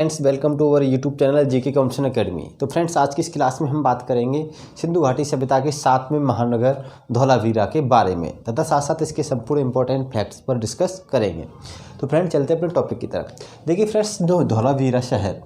Friends, welcome to our YouTube channel GK competition academy. तो friends, आज की इस क्लास में हम बात करेंगे सिंधु घाटी सभ्यता के 7वें महानगर धौलावीरा के बारे में तथा साथ साथ इसके संपूर्ण इंपॉर्टेंट फैक्ट्स पर डिस्कस करेंगे। तो फ्रेंड्स, चलते हैं अपने टॉपिक की तरफ। देखिए फ्रेंड्स, जो धौलावीरा शहर,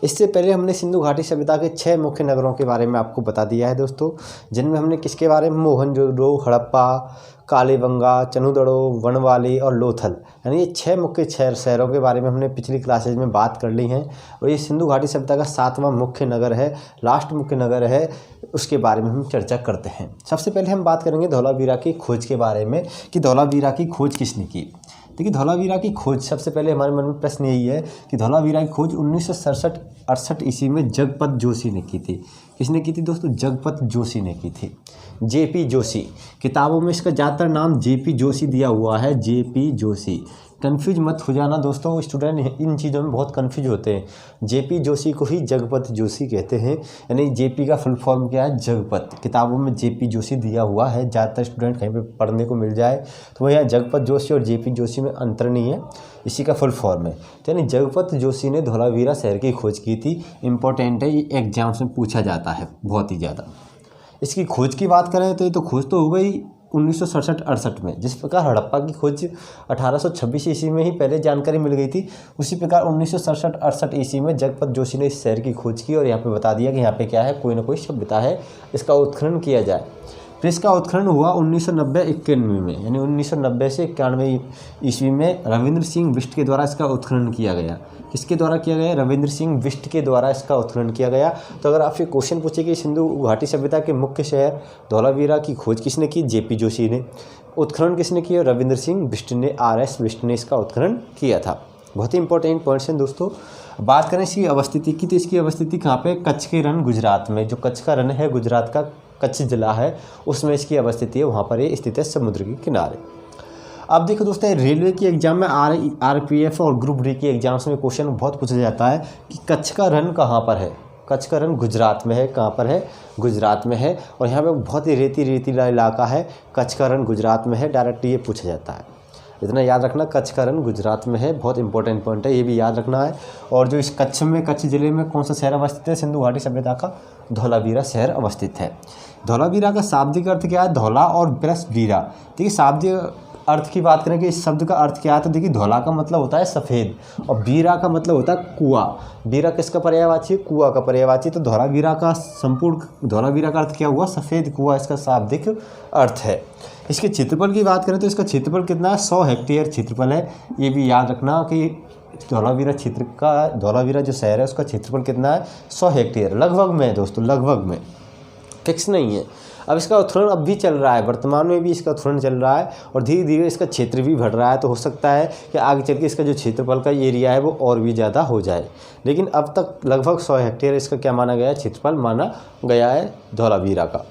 इससे पहले हमने सिंधु घाटी सभ्यता के 6 मुख्य नगरों के बारे में आपको बता दिया है दोस्तों, जिनमें हमने किसके बारे में मोहनजोदड़ो, हड़प्पा, कालीबंगा, चनुदड़ो, वनवाली और लोथल, यानी ये 6 मुख्य शहरों के बारे में हमने पिछली क्लासेज में बात कर ली हैं। और ये सिंधु घाटी सभ्यता का 7वां मुख्य नगर है, लास्ट मुख्य नगर है, उसके बारे में हम चर्चा करते हैं। सबसे पहले हम बात करेंगे धौलावीरा की खोज के बारे में कि धौलावीरा की खोज किसने की। देखिए, धौलावीरा की खोज सबसे पहले हमारे मन में प्रश्न यही है कि धौलावीरा की खोज 1967-68 ईस्वी में जगपत जोशी ने की थी। किसने की थी दोस्तों? जगपत जोशी ने की थी। जेपी जोशी, किताबों में इसका ज़्यादातर नाम जेपी जोशी दिया हुआ है, जेपी जोशी। कन्फ्यूज मत हो जाना दोस्तों, स्टूडेंट इन चीज़ों में बहुत कन्फ्यूज होते हैं। जेपी जोशी को ही जगपत जोशी कहते हैं, यानी जेपी का फुल फॉर्म क्या है? जगपत। किताबों में जेपी जोशी दिया हुआ है, ज़्यादातर स्टूडेंट कहीं पे पढ़ने को मिल जाए तो वह यहाँ जगपत जोशी और जेपी जोशी में अंतर नहीं है, इसी का फुल फॉर्म है। तो यानी जगपत जोशी ने धौलावीरा शहर की खोज की थी। इंपॉर्टेंट है, ये एग्जाम्स में पूछा जाता है बहुत ही ज़्यादा। इसकी खोज की बात करें तो ये तो खोज तो हो गई 1967-68 में। जिस प्रकार हड़प्पा की खोज 1826 ईस्वी में ही पहले जानकारी मिल गई थी, उसी प्रकार 1967-68 ईस्वी में जगपत जोशी ने इस शहर की खोज की और यहाँ पे बता दिया कि यहाँ पे क्या है, कोई ना कोई सभ्यता है, इसका उत्खनन किया जाए। फिर इसका उत्खनन हुआ 1990-91 में, यानी 1990 से 91 ईस्वी में रविंद्र सिंह बिष्ट के द्वारा इसका उत्खनन किया गया। किसके द्वारा किया गया? रविंद्र सिंह बिष्ट के द्वारा इसका उत्खनन किया गया। तो अगर आपसे क्वेश्चन पूछे कि सिंधु घाटी सभ्यता के मुख्य शहर धौलावीरा की खोज किसने की? जेपी जोशी ने। उत्खनन किसने किया? रविंद्र सिंह बिष्ट ने, RS बिष्ट ने इसका उत्खनन किया था। बहुत ही इंपॉर्टेंट पॉइंट्स हैं दोस्तों। बात करें इसकी अवस्थिति की, तो इसकी अवस्थिति कहाँ पे? कच्छ के रण, गुजरात में। जो कच्छ का रण है, गुजरात का कच्छ जिला है, उसमें इसकी अवस्थिति है, वहाँ पर ये स्थित है समुद्र के किनारे। अब देखो दोस्तों, रेलवे की एग्जाम में RPF और ग्रुप डी की एग्जाम्स में क्वेश्चन बहुत पूछा जाता है कि कच्छ का रण कहाँ पर है? कच्छ का रण गुजरात में है। कहाँ पर है? गुजरात में है। और यहाँ पे बहुत ही रेतीला इलाका है। कच्छ का रण गुजरात में है, डायरेक्ट ये पूछा जाता है। इतना याद रखना, कच्छ का रण गुजरात में है, बहुत इंपॉर्टेंट पॉइंट है, ये भी याद रखना है। और जो इस कच्छ जिले में कौन सा शहर अवस्थित है? सिंधु घाटी सभ्यता का धौलावीरा शहर अवस्थित है। धौलावीरा का शाब्दिक अर्थ क्या है? धौला और प्लस वीरा। देखिए, शाब्दिक अर्थ की बात करें कि इस शब्द का अर्थ क्या है, तो देखिए, धौला का मतलब होता है सफ़ेद और वीरा का मतलब होता है कुआं। वीरा किसका पर्यायवाची है? कुआं का पर्यायवाची। तो धौलावीरा का धौलावीरा का अर्थ क्या हुआ? सफ़ेद कुआं, इसका शाब्दिक अर्थ है। इसके क्षेत्रफल की बात करें तो इसका क्षेत्रफल कितना है? 100 हेक्टेयर क्षेत्रफल है। ये भी याद रखना कि धौलावीरा जो शहर है उसका क्षेत्रफल कितना है? 100 हेक्टेयर। लगभग में दोस्तों, लगभग में, फिक्स नहीं है। अब इसका उत्खनन अब भी चल रहा है, वर्तमान में भी इसका उत्खनन चल रहा है और धीरे धीरे इसका क्षेत्र भी बढ़ रहा है। तो हो सकता है कि आगे चल के इसका जो क्षेत्रफल का एरिया है वो और भी ज़्यादा हो जाए, लेकिन अब तक लगभग 100 हेक्टेयर इसका क्या माना गया है? क्षेत्रफल माना गया है धौलावीरा का।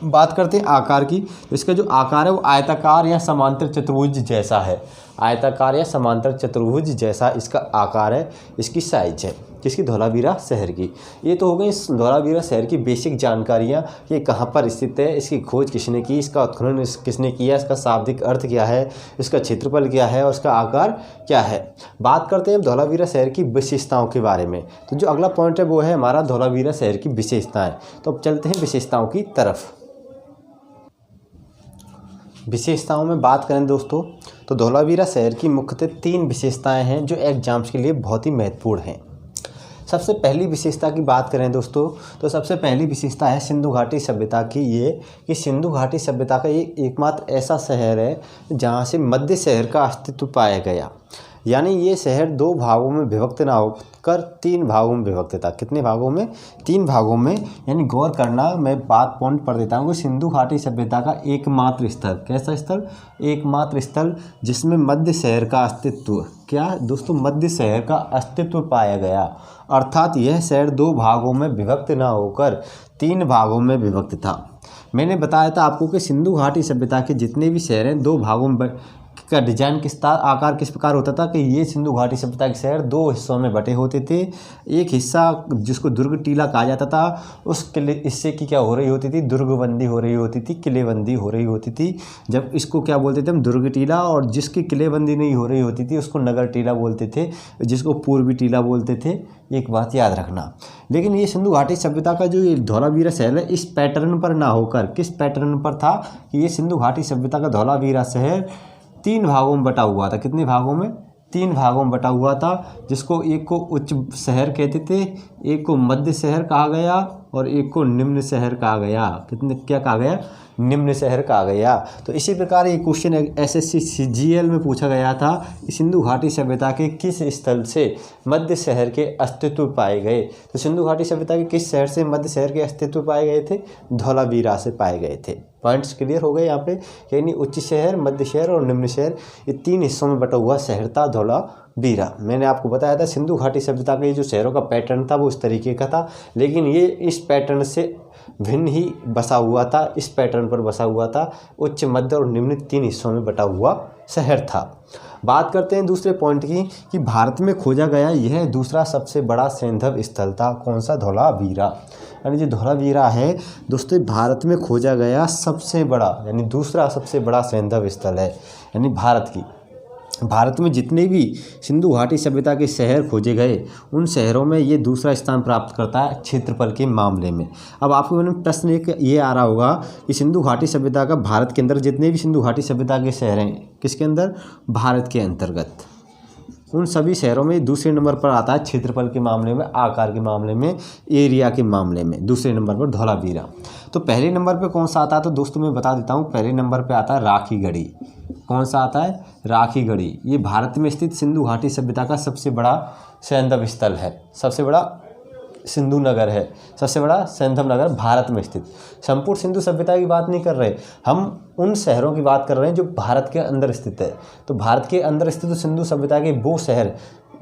बात करते हैं आकार की, तो इसका जो आकार है वो आयताकार या समांतर चतुर्भुज जैसा है। आयताकार या समांतर चतुर्भुज जैसा इसका आकार है, इसकी साइज है किसकी? धौलावीरा शहर की। ये तो हो गई धौलावीरा शहर की बेसिक जानकारियाँ, ये कहाँ पर स्थित है, इसकी खोज किसने की, इसका उत्खनन किसने किया, इसका शाब्दिक अर्थ क्या है, इसका क्षेत्रफल क्या है और इसका आकार क्या है। बात करते हैं धौलावीरा शहर की विशेषताओं के बारे में। तो जो अगला पॉइंट है वो है हमारा धौलावीरा शहर की विशेषताएँ। तो अब चलते हैं विशेषताओं की तरफ। विशेषताओं में बात करें दोस्तों, तो धौलावीरा शहर की मुख्यतः 3 विशेषताएं हैं जो एग्जाम्स के लिए बहुत ही महत्वपूर्ण हैं। सबसे पहली विशेषता की बात करें दोस्तों, तो सबसे पहली विशेषता है सिंधु घाटी सभ्यता की ये कि सिंधु घाटी सभ्यता का ये एकमात्र ऐसा शहर है जहाँ से मध्य शहर का अस्तित्व पाया गया। यानी ये शहर 2 भागों में विभक्त ना होकर 3 भागों में विभक्त था। कितने भागों में? 3 भागों में। यानी गौर करना, मैं बात पॉइंट पढ़ देता हूँ कि सिंधु घाटी सभ्यता का एकमात्र स्थल, कैसा स्थल? एकमात्र स्थल जिसमें मध्य शहर का अस्तित्व, क्या दोस्तों? मध्य शहर का अस्तित्व पाया गया। अर्थात यह शहर 2 भागों में विभक्त ना होकर 3 भागों में विभक्त था। मैंने बताया था आपको कि सिंधु घाटी सभ्यता के जितने भी शहर हैं 2 भागों में का डिजाइन आकार किस प्रकार होता था कि ये सिंधु घाटी सभ्यता के शहर दो हिस्सों में बटे होते थे। एक हिस्सा जिसको दुर्ग टीला कहा जाता था, उस किले हिस्से की क्या हो रही होती थी, दुर्गबंदी हो रही होती थी, किलेबंदी हो रही होती थी। जब इसको क्या बोलते थे हम, दुर्ग टीला, और जिसकी किलेबंदी नहीं हो रही होती थी उसको नगर टीला बोलते थे, जिसको पूर्वी टीला बोलते थे। एक बात याद रखना। लेकिन ये सिंधु घाटी सभ्यता का जो ये धौलावीरा शहर है, इस पैटर्न पर ना होकर किस पैटर्न पर था कि ये सिंधु घाटी सभ्यता का धौलावीरा शहर 3 भागों में बटा हुआ था। कितने भागों में? 3 भागों में बटा हुआ था, जिसको एक को उच्च शहर कहते थे, एक को मध्य शहर कहा गया और एक को निम्न शहर कहा गया। क्या कहा गया? निम्न शहर कहा गया। तो इसी प्रकार ये क्वेश्चन एसएससी सीजीएल में पूछा गया था कि सिंधु घाटी सभ्यता के किस स्थल से मध्य शहर के अस्तित्व पाए गए। तो सिंधु घाटी सभ्यता के किस शहर से मध्य शहर के अस्तित्व पाए गए थे? धौलावीरा से पाए गए थे। पॉइंट्स क्लियर हो गए यहाँ पे, यानी उच्च शहर, मध्य शहर और निम्न शहर, ये 3 हिस्सों में बटा हुआ शहर था धौलावीरा। मैंने आपको बताया था सिंधु घाटी सभ्यता के जो शहरों का पैटर्न था वो इस तरीके का था, लेकिन ये इस पैटर्न से भिन्न ही बसा हुआ था, इस पैटर्न पर बसा हुआ था। उच्च, मध्य और निम्न 3 हिस्सों में बटा हुआ शहर था। बात करते हैं दूसरे पॉइंट की कि भारत में खोजा गया यह दूसरा सबसे बड़ा सैंधव स्थल था। कौन सा? धौलावीरा। यानी जो धौलावीरा है दोस्तों, भारत में खोजा गया सबसे बड़ा यानी दूसरा सबसे बड़ा सैंधव स्थल है। यानी भारत में जितने भी सिंधु घाटी सभ्यता के शहर खोजे गए, उन शहरों में ये दूसरा स्थान प्राप्त करता है क्षेत्रफल के मामले में। अब आपको मैंने प्रश्न एक ये आ रहा होगा कि सिंधु घाटी सभ्यता का भारत के अंदर जितने भी सिंधु घाटी सभ्यता के शहर हैं, किसके अंदर? भारत के अंतर्गत। उन सभी शहरों में दूसरे नंबर पर आता है क्षेत्रफल के मामले में, आकार के मामले में, एरिया के मामले में दूसरे नंबर पर धौलावीरा। तो पहले नंबर पे कौन सा आता है? तो दोस्तों मैं बता देता हूँ, पहले नंबर पे आता है राखीगढ़ी। कौन सा आता है? राखीगढ़ी। ये भारत में स्थित सिंधु घाटी सभ्यता का सबसे बड़ा सैंधव स्थल है, सबसे बड़ा सिंधु नगर है, सबसे बड़ा सैंधव नगर भारत में स्थित। संपूर्ण सिंधु सभ्यता की बात नहीं कर रहे, हम उन शहरों की बात कर रहे हैं जो भारत के अंदर स्थित है। तो भारत के अंदर स्थित सिंधु सभ्यता के वो शहर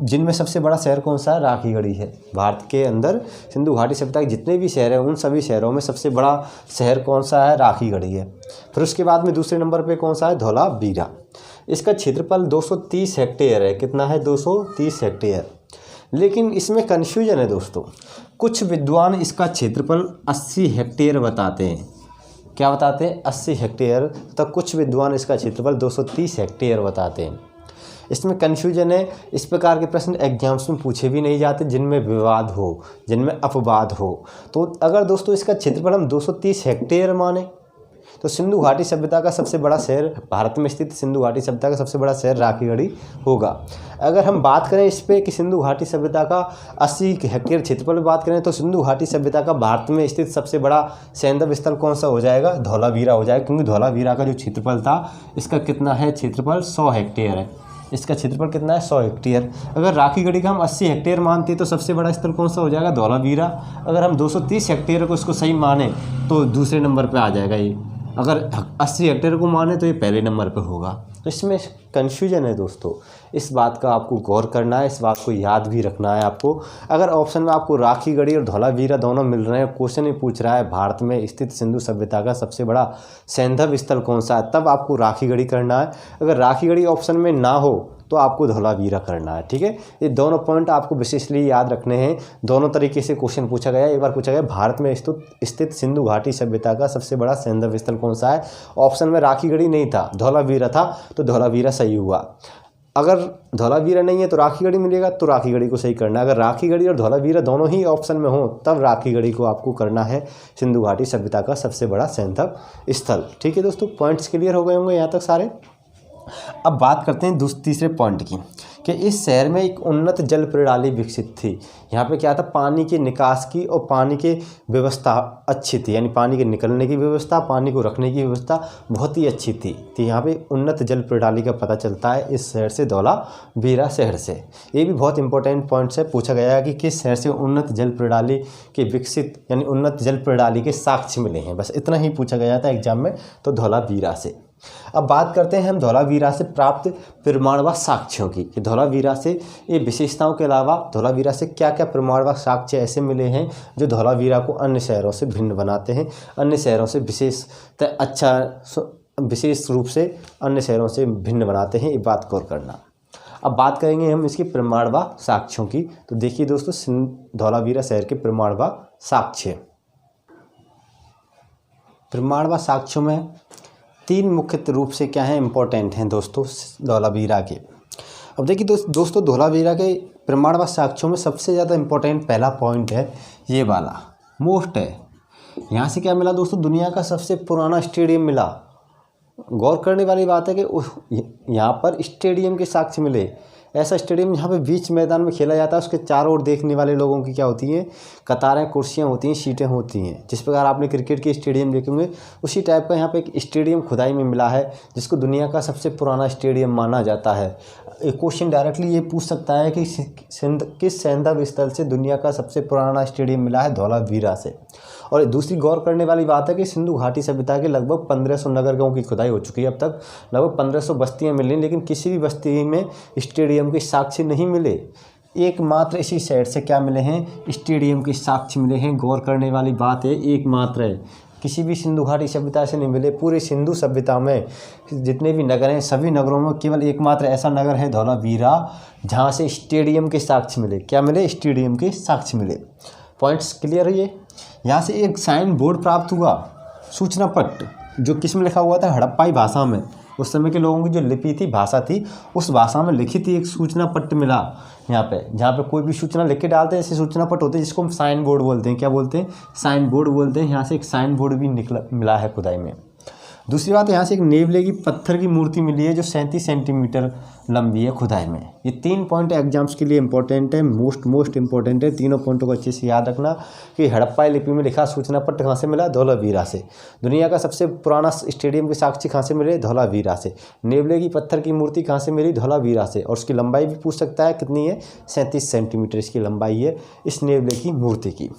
जिनमें सबसे बड़ा शहर कौन सा है? राखीगढ़ी है। भारत के अंदर सिंधु घाटी सभ्यता के जितने भी शहर हैं, उन सभी शहरों में सबसे बड़ा शहर कौन सा है? राखीगढ़ी है। फिर उसके बाद में दूसरे नंबर पे कौन सा है? धौलावीरा। इसका क्षेत्रफल 230 हेक्टेयर है। कितना है? 230 हेक्टेयर। लेकिन इसमें कन्फ्यूजन है दोस्तों, कुछ विद्वान इसका क्षेत्रफल 80 हेक्टेयर बताते हैं। क्या बताते हैं? 80 हेक्टेयर। तो कुछ विद्वान इसका क्षेत्रफल 230 हेक्टेयर बताते हैं। इसमें कन्फ्यूजन है। इस प्रकार के प्रश्न एग्जाम्स में पूछे भी नहीं जाते जिनमें विवाद हो, जिनमें अपवाद हो। तो अगर दोस्तों इसका क्षेत्रफल हम 230 हेक्टेयर माने तो सिंधु घाटी सभ्यता का सबसे बड़ा शहर, भारत में स्थित सिंधु घाटी सभ्यता का सबसे बड़ा शहर राखीगढ़ी होगा। अगर हम बात करें इस पे कि सिंधु घाटी सभ्यता का 80 हेक्टेयर क्षेत्रफल में बात करें, तो सिंधु घाटी सभ्यता का भारत में स्थित सबसे बड़ा सैंधव स्थल कौन सा हो जाएगा? धौलावीरा हो जाएगा, क्योंकि धौलावीरा का जो क्षेत्रफल था, इसका कितना है? क्षेत्रफल 100 हेक्टेयर है। इसका क्षेत्रफल कितना है? 100 हेक्टेयर। अगर राखीगढ़ी का हम 80 हेक्टेयर मानते तो सबसे बड़ा स्थल कौन सा हो जाएगा? धौलावीरा। अगर हम 230 हेक्टेयर को इसको सही माने तो दूसरे नंबर पे आ जाएगा ये। अगर 80 हेक्टेयर को माने तो ये पहले नंबर पे होगा। तो इसमें कन्फ्यूजन है दोस्तों, इस बात का आपको गौर करना है, इस बात को याद भी रखना है आपको। अगर ऑप्शन में आपको राखीगढ़ी और धौलावीरा दोनों मिल रहे हैं, क्वेश्चन ही पूछ रहा है भारत में स्थित सिंधु सभ्यता का सबसे बड़ा सैंधव स्थल कौन सा है, तब आपको राखीगढ़ी करना है। अगर राखीगढ़ी ऑप्शन में ना हो तो आपको धौलावीरा करना है। ठीक है, ये दोनों पॉइंट आपको विशेषली याद रखने हैं। दोनों तरीके से क्वेश्चन पूछा गया। एक बार पूछा गया भारत में स्थित सिंधु घाटी सभ्यता का सबसे बड़ा सैंधव स्थल कौन सा है। ऑप्शन में राखीगढ़ी नहीं था, धौलावीरा था, तो धौलावीरा सही हुआ। अगर धौलावीरा नहीं है तो राखीगढ़ी मिलेगा, तो राखीगढ़ी को सही करना है। अगर राखीगढ़ी और धौलावीरा दोनों ही ऑप्शन में हो तब राखीगढ़ी को आपको करना है सिंधु घाटी सभ्यता का सबसे बड़ा सैंधव स्थल। ठीक है दोस्तों, पॉइंट्स क्लियर हो गए होंगे यहाँ तक सारे। अब बात करते हैं तीसरे पॉइंट की कि इस शहर में एक उन्नत जल प्रणाली विकसित थी। यहाँ पे क्या था? पानी के निकास की और पानी की व्यवस्था अच्छी थी, यानी पानी के निकलने की व्यवस्था, पानी को रखने की व्यवस्था बहुत ही अच्छी थी। तो यहाँ पे उन्नत जल प्रणाली का पता चलता है इस शहर से, धौलावीरा शहर से। ये भी बहुत इंपॉर्टेंट पॉइंट है, पूछा गया है कि किस शहर से उन्नत जल प्रणाली के विकसित यानी उन्नत जल प्रणाली के साक्ष्य मिले हैं। बस इतना ही पूछा गया था एग्जाम में, तो धौलावीरा से। अब बात करते हैं हम धौलावीरा से प्राप्त प्रमाण व साक्ष्यों की कि धौलावीरा से ये विशेषताओं के अलावा धौलावीरा से क्या क्या प्रमाण व साक्ष्य ऐसे मिले हैं जो धौलावीरा को अन्य शहरों से भिन्न बनाते हैं, अन्य शहरों से विशेष अच्छा विशेष रूप से अन्य शहरों से भिन्न बनाते हैं, ये बात गौर करना। अब बात करेंगे हम इसकी प्रमाण व साक्ष्यों की। तो देखिए दोस्तों, धौलावीरा शहर के प्रमाण व साक्ष्य। प्रमाण व साक्ष्यों में 3 मुख्य रूप से क्या है इम्पोर्टेंट हैं दोस्तों धौलावीरा के। अब देखिए दोस्तों धौलावीरा के प्रमाण व साक्ष्यों में सबसे ज़्यादा इम्पोर्टेंट पहला पॉइंट है ये वाला, मोस्ट है। यहाँ से क्या मिला दोस्तों, दुनिया का सबसे पुराना स्टेडियम मिला। गौर करने वाली बात है कि यहाँ पर स्टेडियम के साक्ष्य मिले। ऐसा स्टेडियम जहाँ पे बीच मैदान में खेला जाता है, उसके चारों ओर देखने वाले लोगों की क्या होती हैं, कतारें, कुर्सियाँ होती हैं, सीटें होती हैं। जिस प्रकार आपने क्रिकेट के स्टेडियम देखे होंगे, उसी टाइप का यहाँ पे एक स्टेडियम खुदाई में मिला है, जिसको दुनिया का सबसे पुराना स्टेडियम माना जाता है। एक क्वेश्चन डायरेक्टली ये पूछ सकता है कि किस सैंधव स्थल से दुनिया का सबसे पुराना स्टेडियम मिला है, धौलावीरा से। और दूसरी गौर करने वाली बात है कि सिंधु घाटी सभ्यता के लगभग 1500 नगरगांवों की खुदाई हो चुकी है। अब तक लगभग 1500 बस्तियां मिली, लेकिन किसी भी बस्ती में स्टेडियम के साक्ष्य नहीं मिले। एकमात्र इसी शहर से क्या मिले हैं, स्टेडियम के साक्ष्य मिले हैं। गौर करने वाली बात है, एकमात्र है, किसी भी सिंधु घाटी सभ्यता से नहीं मिले। पूरे सिंधु सभ्यता में जितने भी नगर हैं, सभी नगरों में केवल एकमात्र ऐसा नगर है धौलावीरा, जहाँ से स्टेडियम के साक्ष्य मिले। क्या मिले, स्टेडियम के साक्ष्य मिले। पॉइंट्स क्लियर है। यहाँ से एक साइन बोर्ड प्राप्त हुआ, सूचना पट्ट, जो किस में लिखा हुआ था, हड़प्पाई भाषा में। उस समय के लोगों की जो लिपि थी, भाषा थी, उस भाषा में लिखी थी। एक सूचना पट्ट मिला यहाँ पे, जहाँ पे कोई भी सूचना लिख के डालते हैं, ऐसे सूचना पट्ट होते हैं, जिसको हम साइन बोर्ड बोलते हैं। क्या बोलते हैं, साइन बोर्ड बोलते हैं। यहाँ से एक साइन बोर्ड भी मिला है खुदाई में। दूसरी बात, यहाँ से एक नेवले की पत्थर की मूर्ति मिली है, जो 37 सेंटीमीटर लंबी है खुदाई में। ये 3 पॉइंट एग्जाम्स के लिए इंपॉर्टेंट है, मोस्ट इंपॉर्टेंट है। तीनों पॉइंटों को अच्छे से याद रखना कि हड़प्पाई लिपि में लिखा सूचना पट्ट कहाँ से मिला, धौलावीरा से। दुनिया का सबसे पुराना स्टेडियम के साक्ष्य कहाँ से मिले, धौलावीरा से। नेवले की पत्थर की मूर्ति कहाँ से मिली, धौलावीरा से। और उसकी लंबाई भी पूछ सकता है, कितनी है, 37 सेंटीमीटर इसकी लंबाई है इस नेवले की मूर्ति की।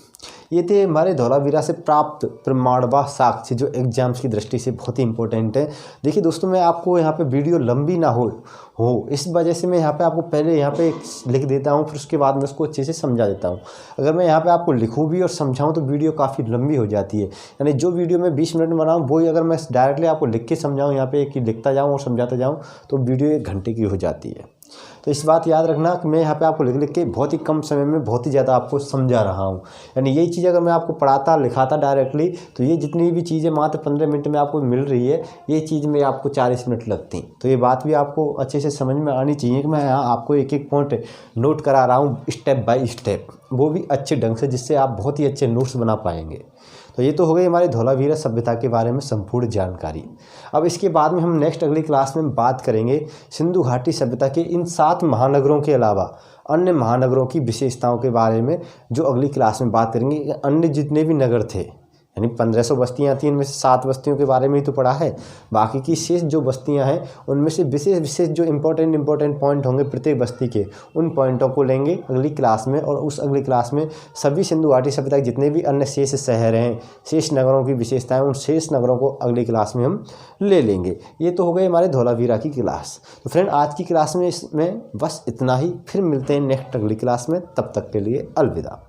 ये थे हमारे धौलावीरा से प्राप्त प्रमाण व साक्ष्य, जो एग्जाम्स की दृष्टि से बहुत ही इंपॉर्टेंट है। देखिए दोस्तों, मैं आपको यहाँ पे वीडियो लंबी ना हो इस वजह से मैं यहाँ पे आपको पहले यहाँ पे लिख देता हूँ, फिर उसके बाद मैं उसको अच्छे से समझा देता हूँ। अगर मैं यहाँ पे आपको लिखूँ भी और समझाऊँ तो वीडियो काफ़ी लंबी हो जाती है। यानी जो वीडियो मैं 20 मिनट में बनाऊँ, वही अगर मैं डायरेक्टली आपको लिख के समझाऊँ, यहाँ पे एक लिखता जाऊँ और समझाता जाऊँ, तो वीडियो 1 घंटे की हो जाती है। तो इस बात याद रखना कि मैं यहाँ पे आपको लिख के बहुत ही कम समय में बहुत ही ज़्यादा आपको समझा रहा हूँ। यानी यही चीज़ अगर मैं आपको पढ़ाता लिखाता डायरेक्टली, तो ये जितनी भी चीज़ें मात्र 15 मिनट में आपको मिल रही है, ये चीज़ में आपको 40 मिनट लगती। तो ये बात भी आपको अच्छे से समझ में आनी चाहिए कि मैं यहाँ आपको एक एक पॉइंट नोट करा रहा हूँ स्टेप बाय स्टेप, वो भी अच्छे ढंग से, जिससे आप बहुत ही अच्छे नोट्स बना पाएंगे। तो ये तो हो गई हमारे धौलावीरा सभ्यता के बारे में संपूर्ण जानकारी। अब इसके बाद में हम नेक्स्ट अगली क्लास में बात करेंगे सिंधु घाटी सभ्यता के इन 7 महानगरों के अलावा अन्य महानगरों की विशेषताओं के बारे में, जो अगली क्लास में बात करेंगे। अन्य जितने भी नगर थे, यानी 1500 बस्तियाँ थी, इनमें से 7 बस्तियों के बारे में ही तो पढ़ा है। बाकी की शेष जो बस्तियाँ हैं, उनमें से विशेष जो इंपॉर्टेंट पॉइंट होंगे प्रत्येक बस्ती के, उन पॉइंटों को लेंगे अगली क्लास में। और उस अगली क्लास में सभी सिंधु घाटी सभ्यता के जितने भी अन्य शेष शहर हैं, शेष नगरों की विशेषताएं, उन शेष नगरों को अगली क्लास में हम ले लेंगे। ये तो हो गए हमारे धौलावीरा की क्लास। तो फ्रेंड, आज की क्लास में इसमें बस इतना ही। फिर मिलते हैं नेक्स्ट अगली क्लास में। तब तक के लिए अलविदा।